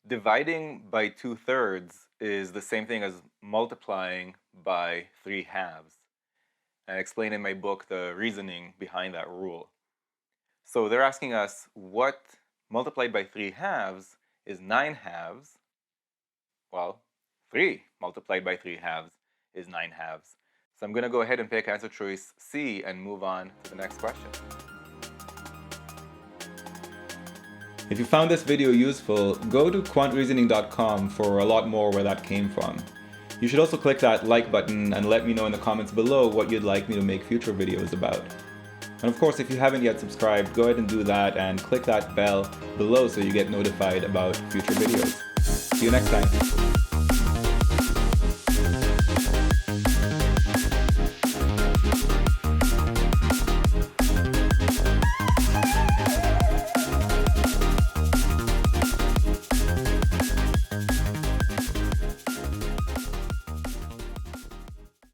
Dividing by 2/3 is the same thing as multiplying by 3/2. And I explain in my book the reasoning behind that rule. So they're asking us what multiplied by 3/2 is 9/2. Well, 3 multiplied by 3/2 is 9/2. So I'm going to go ahead and pick answer choice C and move on to the next question. If you found this video useful, go to quantreasoning.com for a lot more where that came from. You should also click that like button and let me know in the comments below what you'd like me to make future videos about. And of course, if you haven't yet subscribed, go ahead and do that and click that bell below so you get notified about future videos. See you next time.